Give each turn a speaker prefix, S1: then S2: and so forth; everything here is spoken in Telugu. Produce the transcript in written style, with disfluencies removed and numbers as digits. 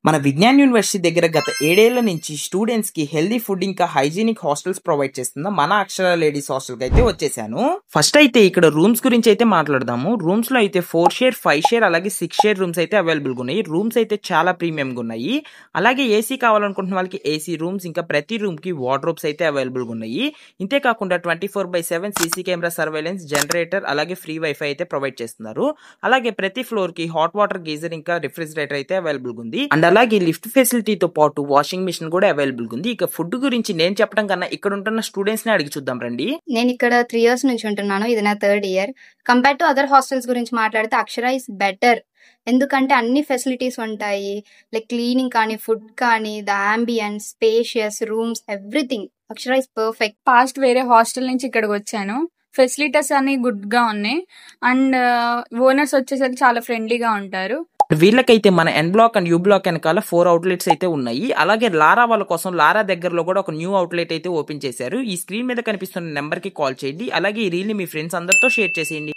S1: మన విజ్ఞాన్ యూనివర్సిటీ దగ్గర గత 7 ఏళ్ల నుంచి స్టూడెంట్స్ కి హెల్దీ ఫుడ్ ఇంకా హైజీనిక్ హాస్టల్స్ ప్రొవైడ్ చేస్తున్న మన అక్షర లేడీస్ హాస్టల్ కి అయితే వచ్చేసాను. ఫస్ట్ అయితే ఇక్కడ రూమ్స్ గురించి అయితే మాట్లాడదాము. రూమ్స్ లో అయితే 4 షేర్ 5 షేర్ అలాగే 6 షేర్ రూమ్స్ అయితే అవైలబుల్ గా ఉన్నాయి. రూమ్స్ అయితే చాలా ప్రీమియం గా ఉన్నాయి. అలాగే ఏసీ కావాలనుకుంటున్న వాళ్ళకి ఏసీ రూమ్స్, ఇంకా ప్రతి రూమ్ కి వార్డ్రోబ్స్ అయితే అవైలబుల్ గా ఉన్నాయి. ఇంతే కాకుండా 24/7 సీసీ కెమెరా సర్వేలెన్స్, జనరేటర్ అలాగే ఫ్రీ వైఫై అయితే ప్రొవైడ్ చేస్తున్నారు. అలాగే ప్రతి ఫ్లోర్ కి హాట్ వాటర్ గీజర్ ఇంకా రిఫ్రిజిరేటర్ అయితే అవైలబుల్ గా ఉంది. అండ్ అలాగే లిఫ్ట్ ఫెసిలిటీతో పాటు వాషింగ్ మిషన్ కూడా అవైలబుల్ ఉంది. ఇక ఫుడ్ గురించి నేను చెప్పడం కన్నా ఇక్కడ ఉంటున్న స్టూడెంట్స్ ని అడిగి చూద్దాం రండి.
S2: నేను ఇక్కడ 3 years నుంచి ఉంటున్నాను. ఇది నా 3rd year. Compare to other hostels గురించి మాట్లాడితే అక్షర ఇస్ బెటర్. ఎందుకంటే అన్ని ఫెసిలిటీస్ ఉంటాయి. లైక్ క్లీనింగ్ కానీ, ఫుడ్ కానీ, the ambience, spacious rooms, everything. Akshara is perfect.
S3: Past వేరే హాస్టల్ నుంచి ఇక్కడికి వచ్చాను. ఫెసిలిటీస్ అన్ని గుడ్ గా ఉన్నాయి. అండ్ ఓనర్స్ వచ్చేసరికి చాలా ఫ్రెండ్లీగా ఉంటారు.
S1: వీళ్ళకైతే మన ఎన్ బ్లాక్ అండ్ యూ బ్లాక్ వెనకాల 4 అవుట్లెట్స్ అయితే ఉన్నాయి. అలాగే లారా వాళ్ళ కోసం లారా దగ్గరలో కూడా ఒక న్యూ అవుట్లెట్ అయితే ఓపెన్ చేశారు. ఈ స్క్రీన్ మీద కనిపిస్తున్న నెంబర్ కి కాల్ చేయండి. అలాగే ఈ రీల్ ని మీ ఫ్రెండ్స్ అందరితో షేర్ చేసేయండి.